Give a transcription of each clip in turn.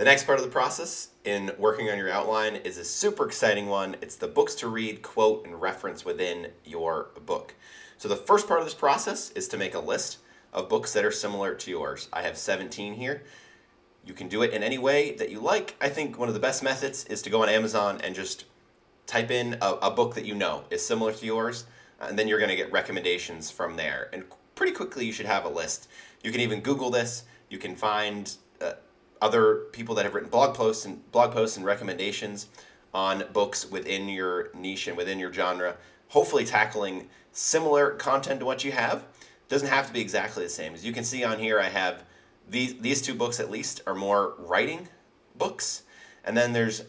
The next part of the process in working on your outline is a super exciting one. It's the books to read, quote, and reference within your book. So the first part of this process is to make a list of books that are similar to yours. I have 17 here. You can do it in any way that you like. I think one of the best methods is to go on Amazon and just type in a book that you know is similar to yours, and then you're going to get recommendations from there. And pretty quickly you should have a list. You can even Google this. You can find other people that have written blog posts and recommendations on books within your niche and within your genre, hopefully tackling similar content to what you have. Doesn't have to be exactly the same. As you can see on here, I have these two books at least are more writing books, and then there's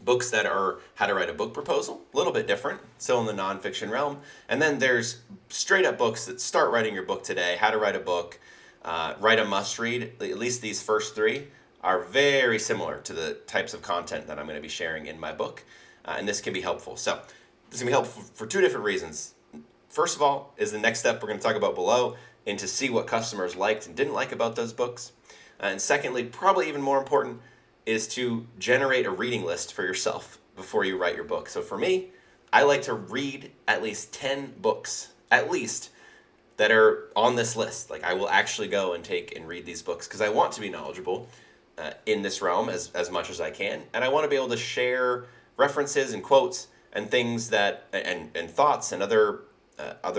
books that are how to write a book proposal, a little bit different, still in the nonfiction realm. And then there's straight up books that start writing your book today, how to write a book, write a must read. At least these first three are very similar to the types of content that I'm going to be sharing in my book. And this can be helpful. So this can be helpful for two different reasons. First of all, is the next step we're going to talk about below, and to see what customers liked and didn't like about those books. And secondly, probably even more important, is to generate a reading list for yourself before you write your book. So for me, I like to read at least 10 books, at least, that are on this list. Like, I will actually go and take and read these books because I want to be knowledgeable in this realm as much as I can. And I want to be able to share references and quotes and things that, and thoughts and other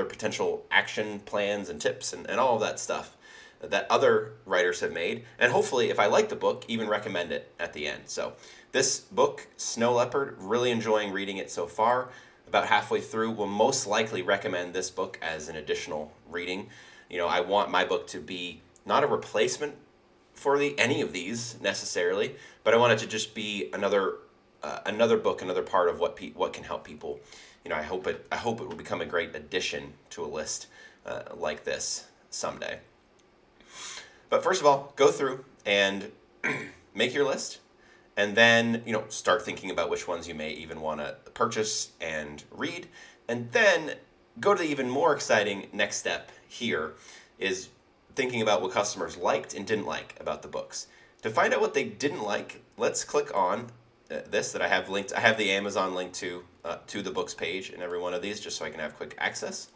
potential action plans and tips and all of that stuff that other writers have made, and hopefully, if I like the book, even recommend it at the end. So this book, Snow Leopard, really enjoying reading it so far. About halfway through, will most likely recommend this book as an additional reading. You know, I want my book to be not a replacement for any of these necessarily, but I want it to just be another book, another part of what can help people. You know, I hope it will become a great addition to a list like this someday. But first of all, go through and make your list, and then, you know, start thinking about which ones you may even want to purchase and read, and then go to the even more exciting next step here, is thinking about what customers liked and didn't like about the books. To find out what they didn't like, let's click on this that I have linked. I have the Amazon link to the books page in every one of these, just so I can have quick access.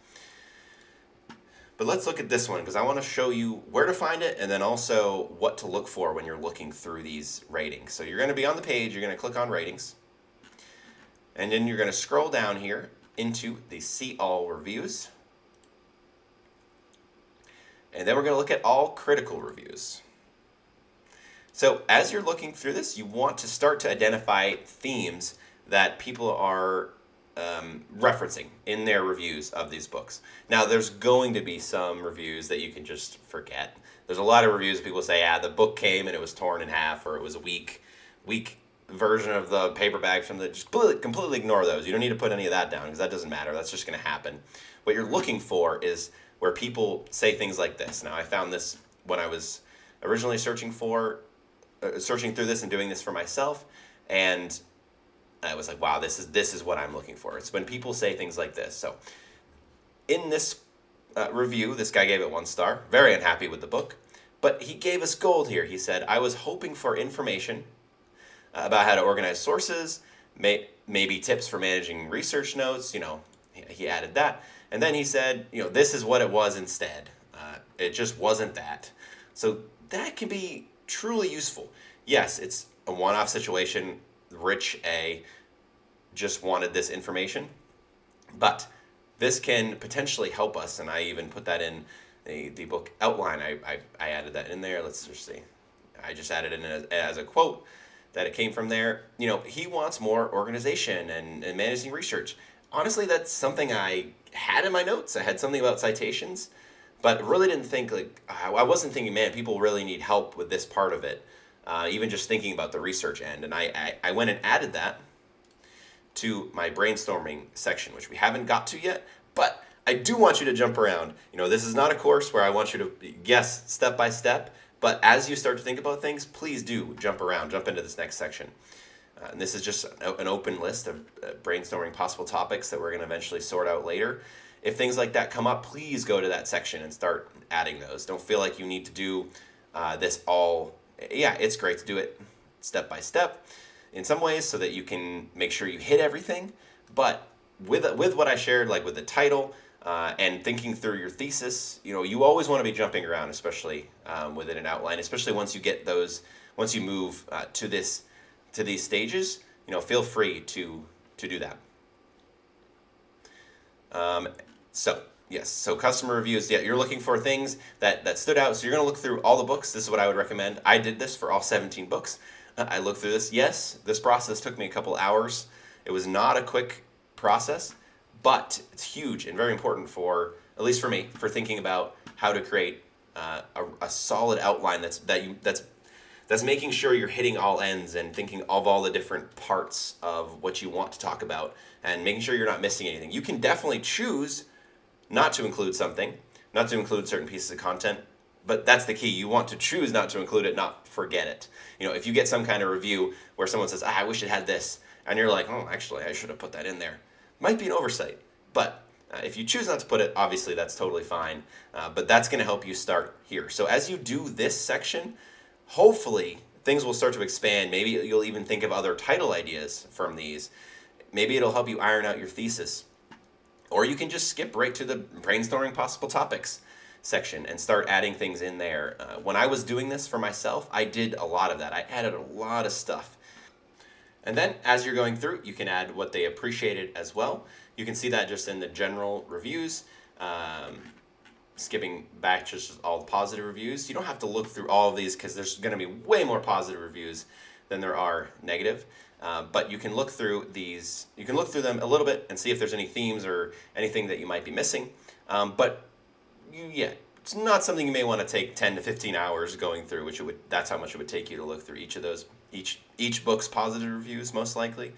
But let's look at this one, because I want to show you where to find it and then also what to look for when you're looking through these ratings. So you're going to be on the page, you're going to click on ratings, and then you're going to scroll down here into the See All reviews. And then we're going to look at all critical reviews. So as you're looking through this, you want to start to identify themes that people are referencing in their reviews of these books. Now, there's going to be some reviews that you can just forget. There's a lot of reviews people say, the book came and it was torn in half, or it was a weak version of the paperback. Something. Just completely ignore those. You don't need to put any of that down, because that doesn't matter. That's just going to happen. What you're looking for is where people say things like this. Now, I found this when I was originally searching through this and doing this for myself, and I was like, wow, this is what I'm looking for. It's when people say things like this. So in this review, this guy gave it 1 star, very unhappy with the book, but he gave us gold here. He said, I was hoping for information about how to organize sources, maybe tips for managing research notes. You know, he added that. And then he said, you know, this is what it was instead. It just wasn't that. So that can be truly useful. Yes, it's a one-off situation. Rich A just wanted this information, but this can potentially help us, and I even put that in the book outline. I added that in there. Let's just see. I just added it in as a quote that it came from there. You know, he wants more organization and managing research. Honestly, that's something I had in my notes. I had something about citations, but really didn't think, I wasn't thinking, man, people really need help with this part of it. Even just thinking about the research end. And I went and added that to my brainstorming section, which we haven't got to yet, but I do want you to jump around. You know, this is not a course where I want you to guess step by step, but as you start to think about things, please do jump around, jump into this next section. And this is just an open list of brainstorming possible topics that we're going to eventually sort out later. If things like that come up, please go to that section and start adding those. Don't feel like you need to do this all yeah, it's great to do it step by step in some ways so that you can make sure you hit everything. But with what I shared, like with the title and thinking through your thesis, you always want to be jumping around, especially within an outline, especially once you move to these stages. Feel free to do that. Um, so yes, so customer reviews. Yeah, you're looking for things that stood out. So you're going to look through all the books. This is what I would recommend. I did this for all 17 books. I looked through this. Yes, this process took me a couple hours. It was not a quick process, but it's huge and very important for, at least for me, for thinking about how to create a solid outline that's making sure you're hitting all ends and thinking of all the different parts of what you want to talk about and making sure you're not missing anything. You can definitely choose not to include something, not to include certain pieces of content, but that's the key. You want to choose not to include it, not forget it. If you get some kind of review where someone says, I wish it had this, and you're like, oh, actually, I should have put that in there. Might be an oversight, but if you choose not to put it, obviously that's totally fine, but that's going to help you start here. So as you do this section, hopefully things will start to expand. Maybe you'll even think of other title ideas from these. Maybe it'll help you iron out your thesis. Or you can just skip right to the brainstorming possible topics section and start adding things in there. When I was doing this for myself, I did a lot of that. I added a lot of stuff. And then as you're going through, you can add what they appreciated as well. You can see that just in the general reviews. Skipping back to just all the positive reviews. You don't have to look through all of these because there's going to be way more positive reviews than there are negative. But you can look through these. You can look through them a little bit and see if there's any themes or anything that you might be missing. It's not something you may want to take 10 to 15 hours going through, that's how much it would take you to look through each of those, each book's positive reviews, most likely.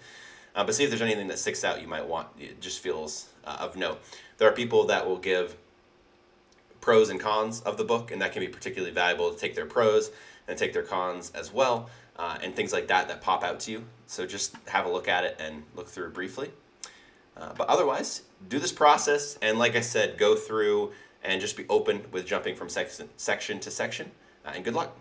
But see if there's anything that sticks out you might want, it just feels of note. There are people that will give pros and cons of the book, and that can be particularly valuable to take their pros and take their cons as well, and things like that pop out to you. So just have a look at it and look through it briefly. But otherwise, do this process, and like I said, go through and just be open with jumping from section to section, and good luck.